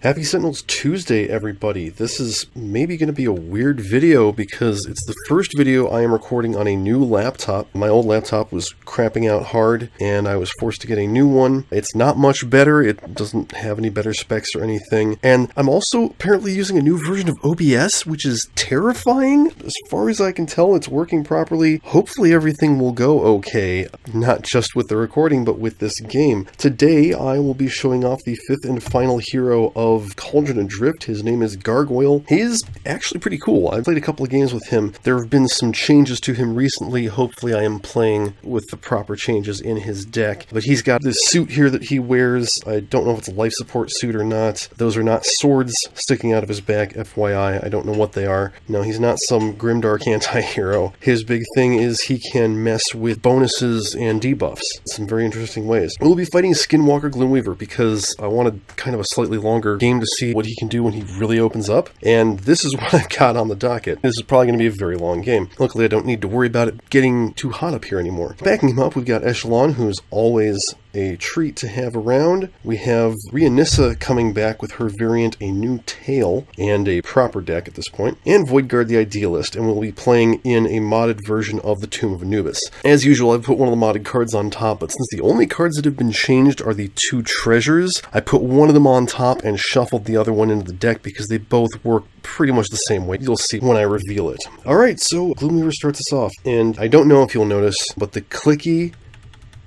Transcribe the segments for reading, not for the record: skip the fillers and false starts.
Happy Sentinels Tuesday, everybody. This is maybe going to be a weird video because it's the first video I am recording on a new laptop. My old laptop was crapping out hard and I was forced to get a new one. It's not much better. It doesn't have any better specs or anything. And I'm also apparently using a new version of OBS, which is terrifying. As far as I can tell, it's working properly. Hopefully everything will go okay, not just with the recording, but with this game. Today, I will be showing off the fifth and final hero of Cauldron Adrift. His name is Gargoyle. He's actually pretty cool. I've played a couple of games with him. There have been some changes to him recently. Hopefully I am playing with the proper changes in his deck. But he's got this suit here that he wears. I don't know if it's a life support suit or not. Those are not swords sticking out of his back, FYI. I don't know what they are. No, he's not some grimdark anti-hero. His big thing is he can mess with bonuses and debuffs in some very interesting ways. We'll be fighting Skinwalker Gloomweaver because I wanted kind of a slightly longer game to see what he can do when he really opens up, and this is what I've got on the docket. This is probably going to be a very long game. Luckily, I don't need to worry about it getting too hot up here anymore. Backing him up, we've got Echelon, who's always a treat to have around. We have Rhaenissa coming back with her variant, a new tail, and a proper deck at this point, and Voidguard the Idealist, and we'll be playing in a modded version of the Tomb of Anubis. As usual, I've put one of the modded cards on top, but since the only cards that have been changed are the two treasures, I put one of them on top and shuffled the other one into the deck because they both work pretty much the same way. You'll see when I reveal it. Alright, so Gloomweaver starts us off, and I don't know if you'll notice, but the clicky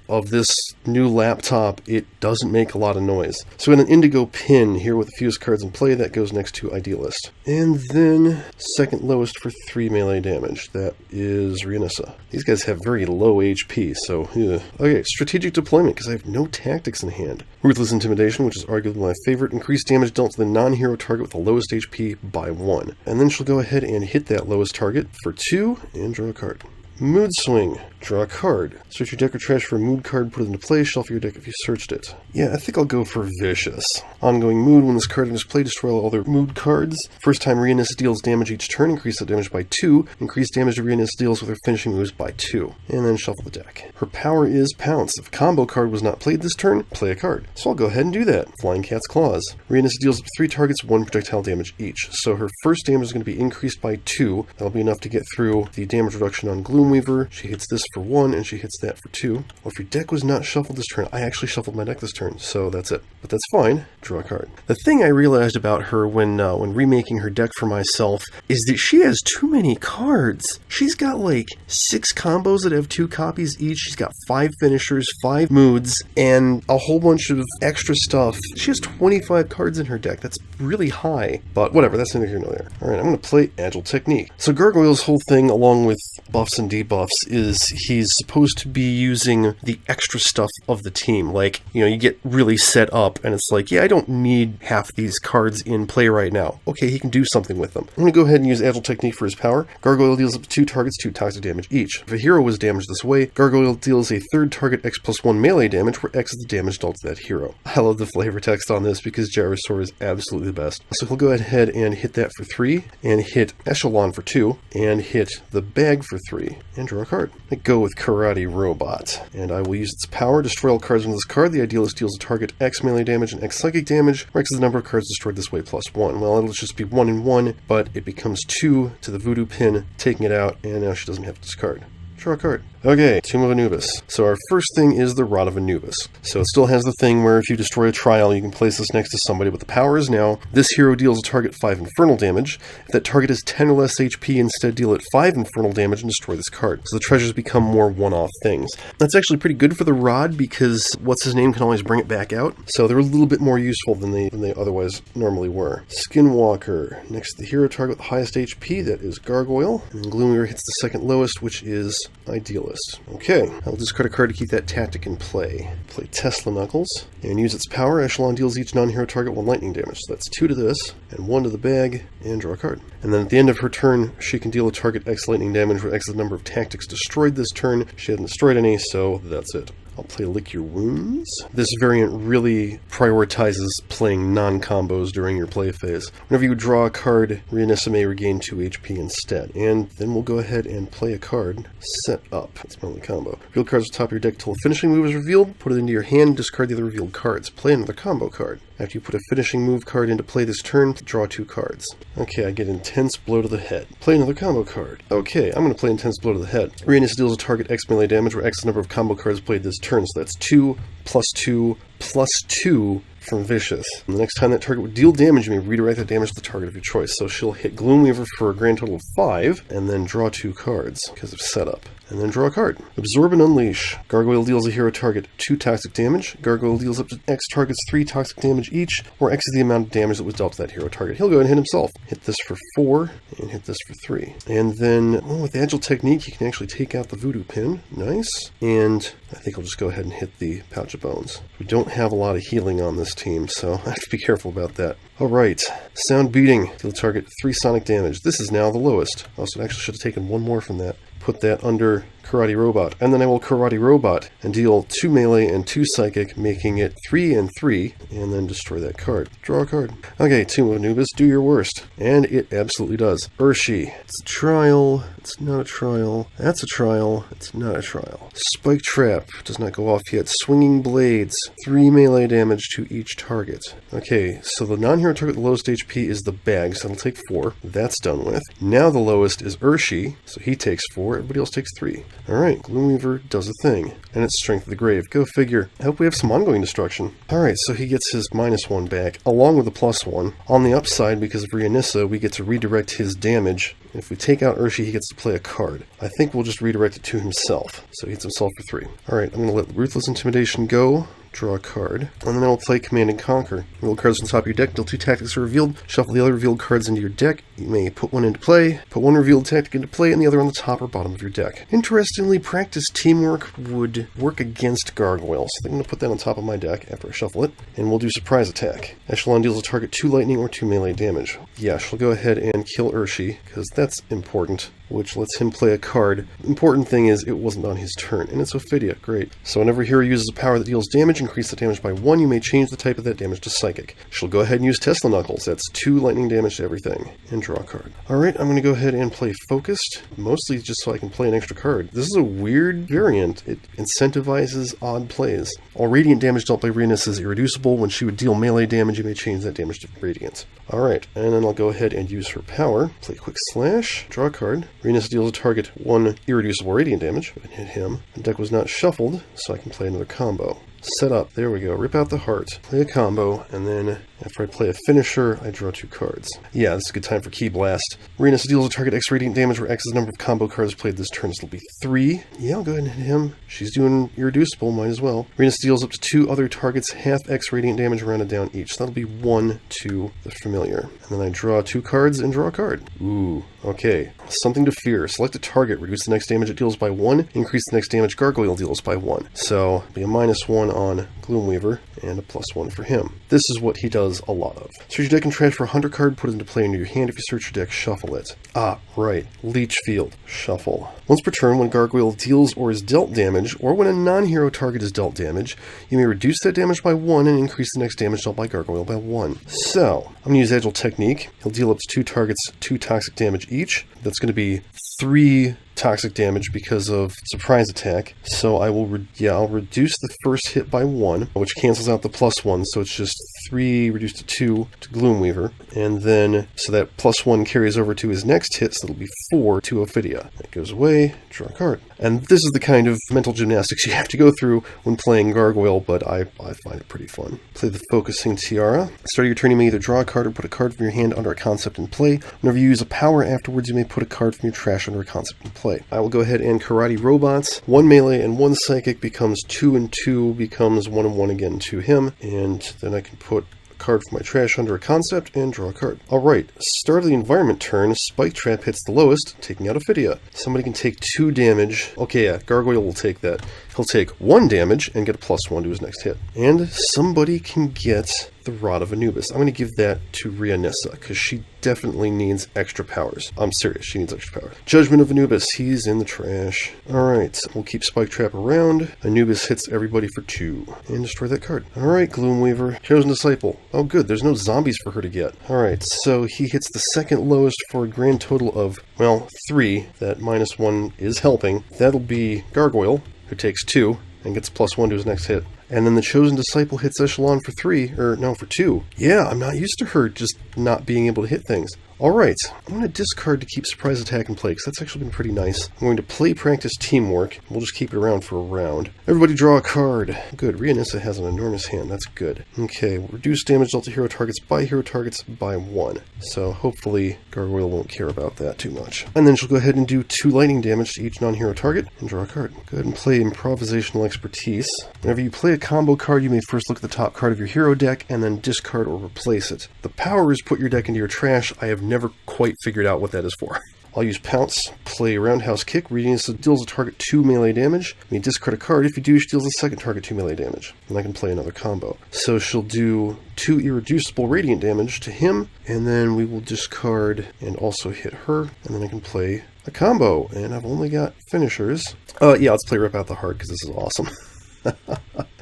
of this new laptop, it doesn't make a lot of noise. So we got an Indigo pin here with a fuse cards in play that goes next to Idealist. And then second lowest for 3 melee damage. That is Rhaenissa. These guys have very low HP, so yeah. Okay, strategic deployment because I have no tactics in hand. Ruthless Intimidation, which is arguably my favorite. Increased damage dealt to the non-hero target with the lowest HP by 1. And then she'll go ahead and hit that lowest target for 2 and draw a card. Mood Swing. Draw a card. Search your deck or trash for a mood card, put it into play, shuffle your deck if you searched it. Yeah, I think I'll go for Vicious. Ongoing mood. When this card is played, destroy all other mood cards. First time Rhaenissa deals damage each turn, increase that damage by 2. Increase damage to Rhaenissa deals with her finishing moves by 2. And then shuffle the deck. Her power is Pounce. If a combo card was not played this turn, play a card. So I'll go ahead and do that. Flying Cat's Claws. Rhaenissa deals up to 3 targets, 1 projectile damage each. So her first damage is going to be increased by 2. That'll be enough to get through the damage reduction on Gloomweaver. She hits this for 1, and she hits that for 2. Well, if your deck was not shuffled this turn, I actually shuffled my deck this turn, so that's it. But that's fine. Draw a card. The thing I realized about her when remaking her deck for myself is that she has too many cards. She's got like 6 combos that have 2 copies each. She's got 5 finishers, 5 moods, and a whole bunch of extra stuff. She has 25 cards in her deck. That's really high. But whatever, that's neither here nor there. Alright, I'm going to play Agile Technique. So Gargoyle's whole thing, along with buffs and debuffs, is he's supposed to be using the extra stuff of the team. Like, you get really set up and it's like, yeah, I don't need half these cards in play right now. Okay, he can do something with them. I'm going to go ahead and use Agile Technique for his power. Gargoyle deals up to 2 targets, 2 toxic damage each. If a hero was damaged this way, Gargoyle deals a third target X plus 1 melee damage, where X is the damage dealt to that hero. I love the flavor text on this because Gyrosaur is absolutely the best. So he'll go ahead and hit that for 3, and hit Echelon for 2, and hit the bag for 3, and draw a card. I go with Karate Robot, and I will use its power, destroy all cards on this card. The Idealist deals a target X melee damage and X psychic damage, where X is the number of cards destroyed this way plus 1. Well, it'll just be 1 and 1, but it becomes 2 to the voodoo pin, taking it out, and now she doesn't have to discard. Draw a card. Okay, Tomb of Anubis. So our first thing is the Rod of Anubis. So it still has the thing where if you destroy a trial, you can place this next to somebody, but the power is now, this hero deals a target 5 infernal damage. If that target is 10 or less HP, instead deal it 5 infernal damage and destroy this card. So the treasures become more one-off things. That's actually pretty good for the Rod because what's-his-name can always bring it back out. So they're a little bit more useful than they otherwise normally were. Skinwalker. Next to the hero target with the highest HP, that is Gargoyle. And then Gloomweaver hits the second lowest, which is Idealist. Okay, I'll discard a card to keep that tactic in play. Play Tesla Knuckles, and use its power. Echelon deals each non-hero target 1 lightning damage. So that's 2 to this, and 1 to the bag, and draw a card. And then at the end of her turn, she can deal a target X lightning damage, where X is the number of tactics destroyed this turn. She hasn't destroyed any, so that's it. I'll play Lick Your Wounds. This variant really prioritizes playing non-combos during your play phase. Whenever you draw a card, Rionissa may regain 2 HP instead. And then we'll go ahead and play a card, Set Up. That's my only combo. Reveal cards at the top of your deck until a finishing move is revealed. Put it into your hand, discard the other revealed cards. Play another combo card. After you put a finishing move card into play this turn, draw 2 cards. Okay, I get Intense Blow to the head. Play another combo card. Okay, I'm going to play Intense Blow to the head. Rionissa deals a target X melee damage where X is the number of combo cards played this turn, so that's 2 plus 2 plus 2 from Vicious. And the next time that target would deal damage, you may redirect that damage to the target of your choice. So she'll hit Gloomweaver for a grand total of 5, and then draw 2 cards because of setup. And then draw a card. Absorb and Unleash. Gargoyle deals a hero target 2 toxic damage. Gargoyle deals up to X targets 3 toxic damage each, where X is the amount of damage that was dealt to that hero target. He'll go and hit himself. Hit this for 4, and hit this for 3. And then, with Agile Technique, you can actually take out the Voodoo Pin. Nice. And I think I'll just go ahead and hit the Pouch of Bones. We don't have a lot of healing on this team, so I have to be careful about that. Alright, Sound Beating. Deal target 3 sonic damage. This is now the lowest. Also, I actually should have taken 1 more from that. Put that under Karate Robot. And then I will Karate Robot and deal 2 melee and 2 psychic, making it 3 and 3, and then destroy that card. Draw a card. Okay, Tomb of Anubis, do your worst. And it absolutely does. Urshi. It's a trial. It's not a trial. That's a trial. It's not a trial. Spike Trap. Does not go off yet. Swinging Blades. 3 melee damage to each target. Okay, so the non-hero target, the lowest HP is the bag, so that'll take 4. That's done with. Now the lowest is Urshi, so he takes 4. Everybody else takes 3. Alright, Gloomweaver does a thing. And it's Strength of the Grave. Go figure. I hope we have some ongoing destruction. Alright, so he gets his -1 back, along with the +1. On the upside, because of Rionissa, we get to redirect his damage. If we take out Urshi, he gets to play a card. I think we'll just redirect it to himself. So he hits himself for 3. Alright, I'm going to let Ruthless Intimidation go. Draw a card, and then I'll play Command and Conquer. Reveal cards on the top of your deck until 2 tactics are revealed. Shuffle the other revealed cards into your deck. You may put one into play, put one revealed tactic into play, and the other on the top or bottom of your deck. Interestingly, Practice Teamwork would work against Gargoyle, so I'm going to put that on top of my deck after I shuffle it, and we'll do Surprise Attack. Echelon deals a target 2 lightning or 2 melee damage. Yeah, she'll go ahead and kill Urshi, because that's important, which lets him play a card. Important thing is, it wasn't on his turn, and it's Ophidia. Great. So whenever a hero uses a power that deals damage, increase the damage by 1, you may change the type of that damage to Psychic. She'll go ahead and use Tesla Knuckles. That's 2 lightning damage to everything. And draw a card. Alright, I'm going to go ahead and play Focused, mostly just so I can play an extra card. This is a weird variant. It incentivizes odd plays. All radiant damage dealt by Rionissa is irreducible. When she would deal melee damage, you may change that damage to radiant. Alright, and then I'll go ahead and use her power. Play Quick Slash, draw a card. Rionissa deals a target 1 irreducible radiant damage. And hit him. The deck was not shuffled, so I can play another combo. Set up. There we go. Rip out the heart. Play a combo, and then after I play a finisher, I draw 2 cards. Yeah, this is a good time for Key Blast. Rionissa deals a target X radiant damage where X is the number of combo cards played this turn, so it'll be 3. Yeah, I'll go ahead and hit him. She's doing irreducible, might as well. Rionissa deals up to 2 other targets half X radiant damage rounded down each, so that'll be 1 to the familiar. And then I draw 2 cards and draw a card. Ooh, okay. Something to Fear. Select a target, reduce the next damage it deals by 1, increase the next damage Gargoyle deals by 1. So, be a -1 on Gloomweaver, and a +1 for him. This is what he does a lot of. Search your deck and transfer a Hunter card, put it into play into your hand. If you search your deck, shuffle it. Ah, right. Leech Field. Shuffle. Once per turn, when Gargoyle deals or is dealt damage, or when a non-hero target is dealt damage, you may reduce that damage by 1 and increase the next damage dealt by Gargoyle by 1. So, I'm going to use Agile Technique. He'll deal up to 2 targets 2 toxic damage each. That's going to be 3 toxic damage because of Surprise Attack. So I will, I'll reduce the first hit by 1, which cancels out the +1, so it's just 3 reduced to 2 to Gloomweaver. And then, so that +1 carries over to his next hit, so it'll be 4 to Ophidia. That goes away, draw a card. And this is the kind of mental gymnastics you have to go through when playing Gargoyle, but I find it pretty fun. Play the Focusing Tiara. At the start of your turn, you may either draw a card or put a card from your hand under a concept in play. Whenever you use a power afterwards, you may put a card from your trash under a concept in play. I will go ahead and Karate Robots. 1 melee and 1 psychic becomes 2 and 2, becomes 1 and 1 again to him. And then I can put card from my trash under a concept and draw a card. Alright, start of the environment turn, Spike Trap hits the lowest, taking out Ophidia. Somebody can take 2 damage. Okay, yeah, Gargoyle will take that. He'll take 1 damage and get a +1 to his next hit. And somebody can get the Rod of Anubis. I'm going to give that to Rhaenissa, because she definitely needs extra powers. I'm serious, she needs extra powers. Judgment of Anubis, he's in the trash. Alright, we'll keep Spike Trap around. Anubis hits everybody for 2. And destroy that card. Alright, Gloomweaver. Chosen Disciple. Oh good, there's no zombies for her to get. Alright, so he hits the second lowest for a grand total of, well, 3. That -1 is helping. That'll be Gargoyle, who takes 2, and gets +1 to his next hit. And then the Chosen Disciple hits Echelon for 3, or no, for 2. Yeah, I'm not used to her just not being able to hit things. Alright, I'm going to discard to keep Surprise Attack in play, because that's actually been pretty nice. I'm going to play Practice Teamwork. We'll just keep it around for a round. Everybody draw a card. Good, Rhaenissa has an enormous hand. That's good. Okay, we'll reduce damage dealt to hero targets by 1. So hopefully Gargoyle won't care about that too much. And then she'll go ahead and do 2 lightning damage to each non-hero target and draw a card. Go ahead and play Improvisational Expertise. Whenever you play a combo card, you may first look at the top card of your hero deck and then discard or replace it. The power is put your deck into your trash. I have never quite figured out what that is for. I'll use Pounce, play Roundhouse Kick. Rhaenissa deals a target 2 melee damage. You may discard a card. If you do, she deals a second target 2 melee damage. And I can play another combo. So she'll do 2 irreducible radiant damage to him, and then we will discard and also hit her, and then I can play a combo. And I've only got finishers. Yeah, let's play Rip Out the Heart, because this is awesome.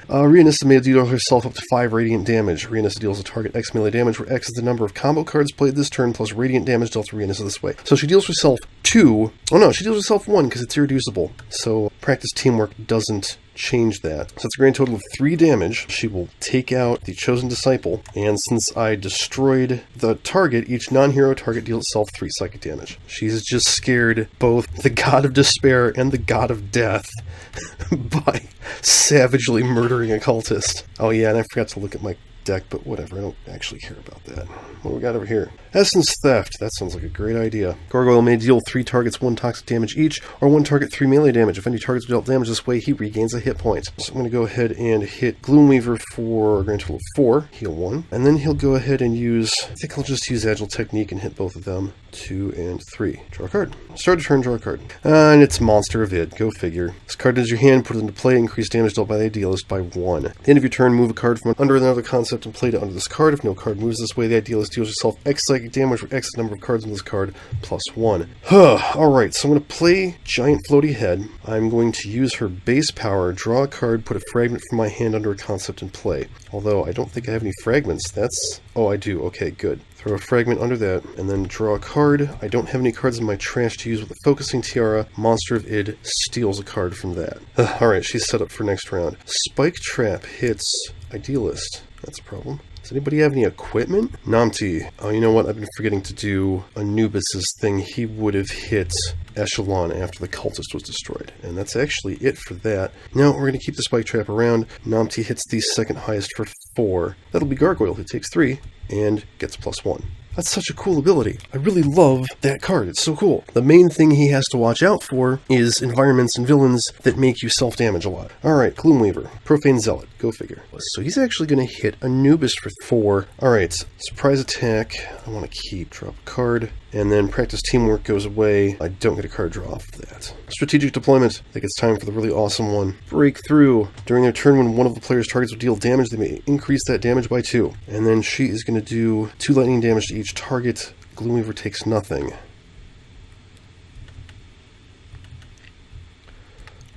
Rhaenissa may deal herself up to 5 radiant damage. Rhaenissa deals a target X melee damage, where X is the number of combo cards played this turn, plus radiant damage dealt to Rhaenissa this way. So she deals herself 2. Oh no, she deals herself 1, because it's irreducible. So Practice Teamwork doesn't change that. So it's a grand total of 3 damage. She will take out the Chosen Disciple, and since I destroyed the target, each non-hero target deals itself 3 psychic damage. She's just scared both the God of Despair and the God of Death by savagely murdering a cultist. Oh yeah, and I forgot to look at my deck, but whatever, I don't actually care about that. What do we got over here? Essence Theft. That sounds like a great idea. Gargoyle may deal 3 targets 1 toxic damage each, or 1 target 3 melee damage. If any targets dealt damage this way, he regains a hit point. So I'm going to go ahead and hit Gloomweaver for a grand total of 4, heal 1, and then he'll go ahead and use, I think I'll just use Agile Technique and hit both of them. 2 and 3. Draw a card. Start a turn, draw a card. And it's Monster of Id. Go figure. This card enters your hand, put it into play, increase damage dealt by the idealist by 1. At the end of your turn, move a card from under another concept and play it under this card. If no card moves this way, the idealist deals yourself X psychic damage, where X is the number of cards on this card, plus 1. Alright, so I'm going to play Giant Floaty Head. I'm going to use her base power, draw a card, put a fragment from my hand under a concept and play. Although I don't think I have any fragments. That's... oh, I do. Okay, good. Throw a fragment under that, and then draw a card. I don't have any cards in my trash to use with a Focusing Tiara. Monster of Id steals a card from that. Alright, she's set up for next round. Spike Trap hits Idealist. That's a problem. Does anybody have any equipment? Namti. Oh, you know what? I've been forgetting to do Anubis's thing. He would have hit Echelon after the cultist was destroyed. And that's actually it for that. Now, we're going to keep the Spike Trap around. Namti hits the second highest for 4. That'll be Gargoyle, who takes 3 and gets +1. That's such a cool ability. I really love that card. It's so cool. The main thing he has to watch out for is environments and villains that make you self-damage a lot. Alright, Gloomweaver. Profane Zealot. Go figure. So he's actually going to hit Anubis for 4. Alright, Surprise Attack. I want to keep. Drop a card. And then Practice Teamwork goes away. I don't get a card draw off of that. Strategic Deployment. I think it's time for the really awesome one. Breakthrough. During their turn, when one of the player's targets will deal damage, they may increase that damage by 2. And then she is going to do 2 lightning damage to each target. Gloomweaver takes nothing.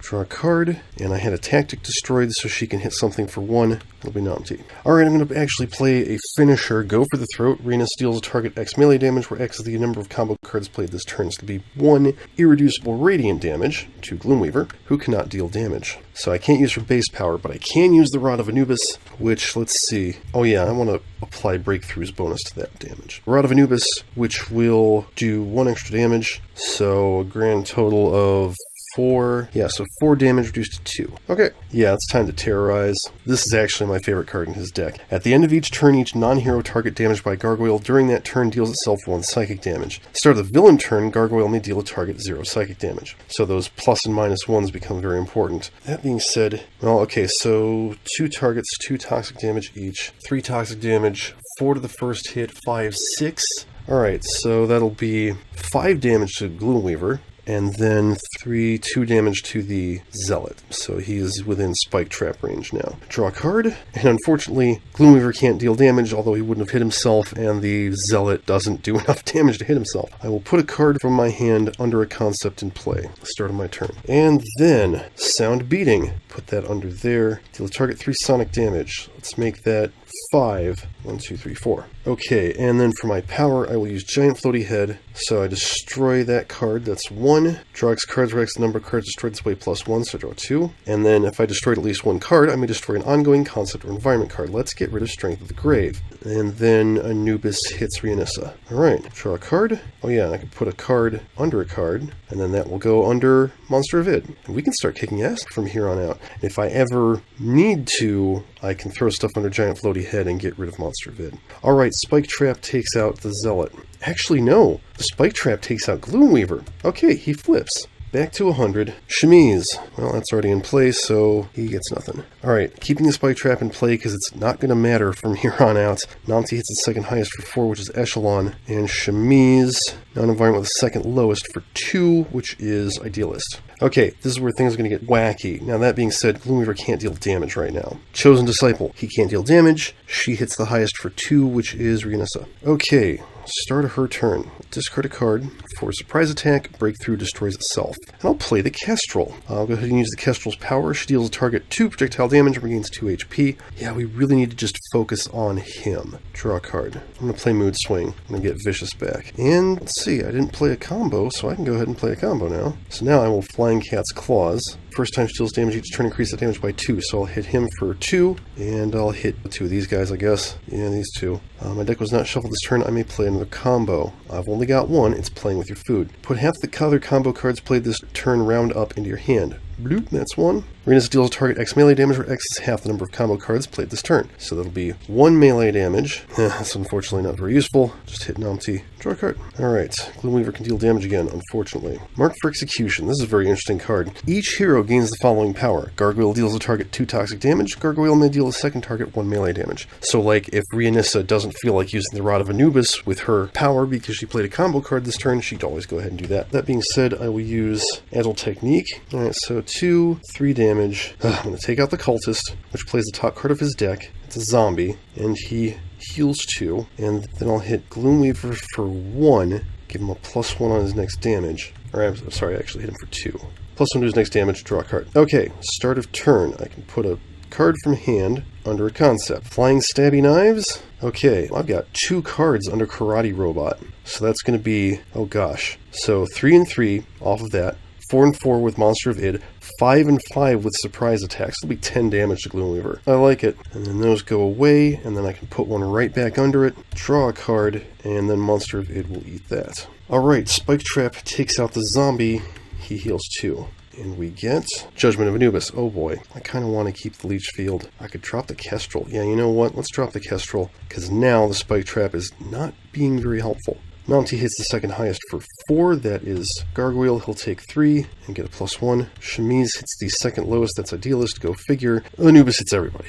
Draw a card, and I had a tactic destroyed so she can hit something for 1. It'll be Namti. Alright, I'm going to actually play a finisher. Go for the Throat. Rhaenissa deals a target X melee damage, where X is the number of combo cards played this turn. It's going to be 1 irreducible radiant damage to Gloomweaver, who cannot deal damage. So I can't use her base power, but I can use the Rod of Anubis, which, let's see. Oh yeah, I want to apply Breakthrough's bonus to that damage. Rod of Anubis, which will do 1 extra damage, so a grand total of 4. Yeah, so 4 damage reduced to 2. Okay. Yeah, it's time to terrorize. This is actually my favorite card in his deck. At the end of each turn, each non-hero target damaged by Gargoyle during that turn deals itself 1 psychic damage. Start of the villain turn, Gargoyle may deal a target 0 psychic damage. So those plus and minus 1s become very important. That being said, well, okay, so 2 targets, 2 toxic damage each, 3 toxic damage, 4 to the first hit, 5, 6. Alright, so that'll be 5 damage to Gloomweaver, and then 2 damage to the Zealot. So he is within Spike Trap range now. Draw a card, and unfortunately, Gloomweaver can't deal damage, although he wouldn't have hit himself, and the Zealot doesn't do enough damage to hit himself. I will put a card from my hand under a concept in play. Start of my turn. And then, Sound Beating. Put that under there. Deal target 3 sonic damage. Let's make that 5. 1, 2, 3, 4. Okay, and then for my power, I will use Giant Floaty Head. So I destroy that card. That's 1. Draw X cards where X the number of cards destroyed this way +1, so I draw 2. And then if I destroyed at least 1 card, I may destroy an ongoing concept or environment card. Let's get rid of Strength of the Grave. And then Anubis hits Rionissa. Alright, draw a card. Oh yeah, I can put a card under a card, and then that will go under Monster of Id. And we can start kicking ass from here on out. And if I ever need to, I can throw stuff under Giant Floaty Head and get rid of Monster of Id. Alright, Spike Trap takes out the Zealot. Actually, no. The Spike Trap takes out Gloomweaver. Okay, he flips. Back to 100. Chemise. Well, that's already in play, so he gets nothing. Alright, keeping the Spike Trap in play because it's not going to matter from here on out. Namti hits the second highest for 4, which is Echelon. And Chemise, non-environment with the second lowest for 2, which is Idealist. Okay, this is where things are going to get wacky. Now, that being said, Gloomweaver can't deal damage right now. Chosen Disciple. He can't deal damage. She hits the highest for 2, which is Rionissa. Okay, start of her turn. Discard a card. For a surprise attack, Breakthrough destroys itself. And I'll play the Kestrel. I'll go ahead and use the Kestrel's power. She deals a target 2 projectile damage and regains 2 HP. Yeah, we really need to just focus on him. Draw a card. I'm going to play Mood Swing. I'm going to get Vicious back. And let's see, I didn't play a combo, so I can go ahead and play a combo now. So now I will Flying Cat's Claws. First time she deals damage each turn, increase that damage by 2. So I'll hit him for 2, and I'll hit 2 of these guys, I guess. Yeah, these 2. My deck was not shuffled this turn. I may play another combo. I've only got 1. It's playing with your food. Put half the other combo cards played this turn round up into your hand. Bloop, that's 1. Rionissa deals a target X melee damage, where X is half the number of combo cards played this turn. So that'll be 1 melee damage. That's unfortunately not very useful. Just hit Namti. Draw a card. Alright, Gloomweaver can deal damage again, unfortunately. Mark for Execution. This is a very interesting card. Each hero gains the following power. Gargoyle deals a target 2 toxic damage. Gargoyle may deal a second target 1 melee damage. So like, if Rionissa doesn't feel like using the Rod of Anubis with her power because she played a combo card this turn, she'd always go ahead and do that. That being said, I will use Agile Technique. Alright, so 2, 3 damage. I'm going to take out the Cultist, which plays the top card of his deck. It's a zombie, and he heals 2. And then I'll hit Gloomweaver for 1, give him a +1 on his next damage. Or, I'm sorry, I actually hit him for 2. +1 to his next damage, draw a card. Okay, start of turn. I can put a card from hand under a concept. Flying Stabby Knives. Okay, I've got 2 cards under Karate Robot. So that's going to be, oh gosh. So 3 and 3 off of that. 4 and 4 with Monster of Id, 5 and 5 with surprise attacks. It'll be 10 damage to Gloomweaver. I like it. And then those go away, and then I can put one right back under it, draw a card, and then Monster of Id will eat that. Alright, Spike Trap takes out the zombie. He heals 2. And we get Judgment of Anubis. Oh boy, I kind of want to keep the Leech Field. I could drop the Kestrel. Yeah, you know what? Let's drop the Kestrel, because now the Spike Trap is not being very helpful. Namti hits the second highest for 4, that is Gargoyle, he'll take 3 and get a +1. Chemise hits the second lowest, that's Idealist, go figure. Anubis hits everybody.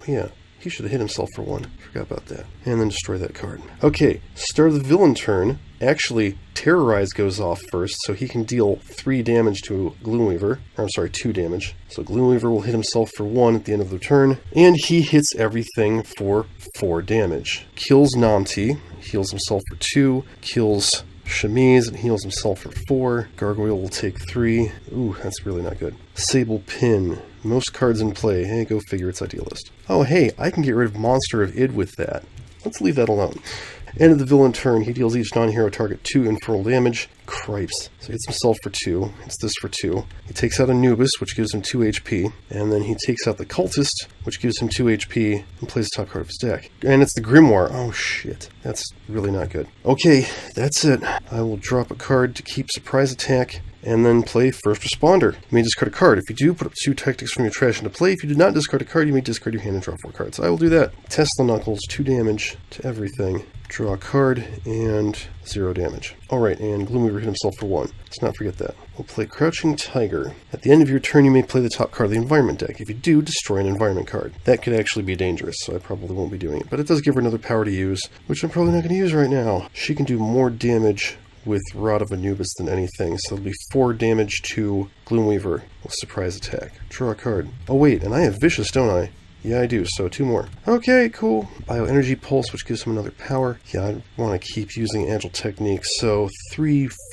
Yeah, he should have hit himself for 1, forgot about that. And then destroy that card. Okay, start of the villain turn. Actually, Terrorize goes off first, so he can deal 3 damage to Gloomweaver. Or, I'm sorry, 2 damage. So Gloomweaver will hit himself for 1 at the end of the turn, and he hits everything for 4 damage. Kills Namti, heals himself for 2, kills Chemise and heals himself for 4. Gargoyle will take 3. Ooh, that's really not good. Sable Pin. Most cards in play. Hey, go figure, it's Idealist. Oh, hey, I can get rid of Monster of Id with that. Let's leave that alone. End of the villain turn, he deals each non-hero target 2 infernal damage. Cripes. So he hits himself for 2, hits this for 2. He takes out Anubis, which gives him 2 HP, and then he takes out the Cultist, which gives him 2 HP, and plays the top card of his deck. And it's the Grimoire. Oh shit. That's really not good. Okay, that's it. I will drop a card to keep surprise attack, and then play First Responder. You may discard a card. If you do, put up 2 tactics from your trash into play. If you did not discard a card, you may discard your hand and draw 4 cards. I will do that. Tesla Knuckles, 2 damage to everything. Draw a card, and 0 damage. Alright, and Gloomweaver hit himself for 1. Let's not forget that. We'll play Crouching Tiger. At the end of your turn, you may play the top card of the environment deck. If you do, destroy an environment card. That could actually be dangerous, so I probably won't be doing it. But it does give her another power to use, which I'm probably not going to use right now. She can do more damage with Rod of Anubis than anything, so it'll be 4 damage to Gloomweaver with surprise attack. Draw a card. Oh wait, and I have Vicious, don't I? Yeah, I do, so 2 more. Okay, cool. Bioenergy Pulse, which gives him another power. Yeah, I want to keep using Agile Techniques, so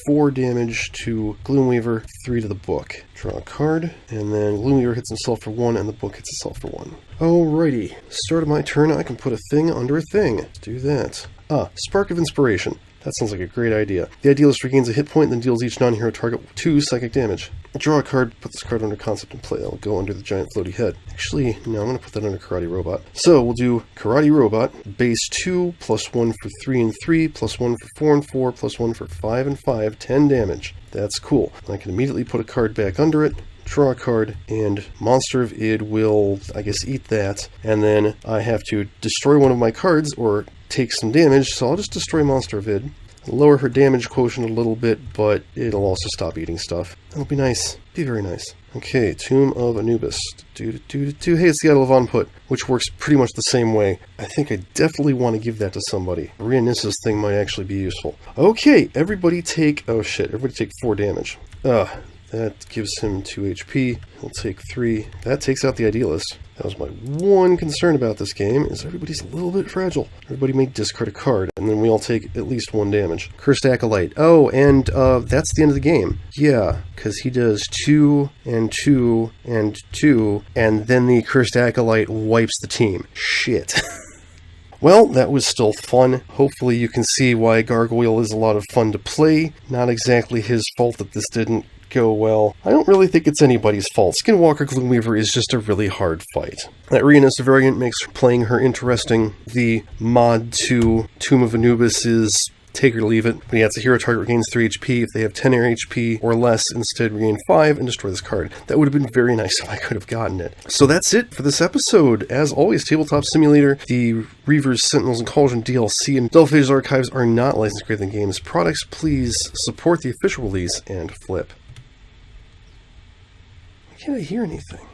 4 damage to Gloomweaver, 3 to the book. Draw a card, and then Gloomweaver hits himself for 1, and the book hits itself for 1. Alrighty. Start of my turn, I can put a thing under a thing. Let's do that. Spark of Inspiration. That sounds like a great idea. The idealist regains a hit point, then deals each non-hero target 2 psychic damage. Draw a card, put this card under concept in play. I'll go under the giant floaty head. Actually, no, I'm going to put that under Karate Robot. So we'll do Karate Robot, base 2, +1 for 3 and 3, +1 for 4 and 4, +1 for 5 and 5, 10 damage. That's cool. I can immediately put a card back under it, draw a card, and Monster of Id will, I guess, eat that. And then I have to destroy one of my cards, or take some damage, so I'll just destroy Monster of Id. Lower her damage quotient a little bit, but it'll also stop eating stuff. That'll be nice. Be very nice. Okay, Tomb of Anubis. Hey, it's the Idol of Onput, which works pretty much the same way. I think I definitely want to give that to somebody. Rheanissa's thing might actually be useful. Okay, everybody take 4 damage. That gives him 2 HP. He'll take 3. That takes out the Idealist. That was my one concern about this game, is everybody's a little bit fragile. Everybody may discard a card, and then we all take at least 1 damage. Cursed Acolyte. Oh, and that's the end of the game. Yeah, because he does 2 and 2 and 2, and then the Cursed Acolyte wipes the team. Shit. Well, that was still fun. Hopefully you can see why Gargoyle is a lot of fun to play. Not exactly his fault that this didn't go well. I don't really think it's anybody's fault. Skinwalker Gloomweaver is just a really hard fight. That Rheanissa variant makes playing her interesting. The mod to Tomb of Anubis is take or leave it. But yeah, it's a hero target regains 3 HP. If they have 10 HP or less, instead regain 5 and destroy this card. That would have been very nice if I could have gotten it. So that's it for this episode. As always, Tabletop Simulator, the Reavers, Sentinels, and Cauldron DLC, and Delphage's Archives are not licensed Graven Games products. Please support the official release and flip. Why can't I hear anything?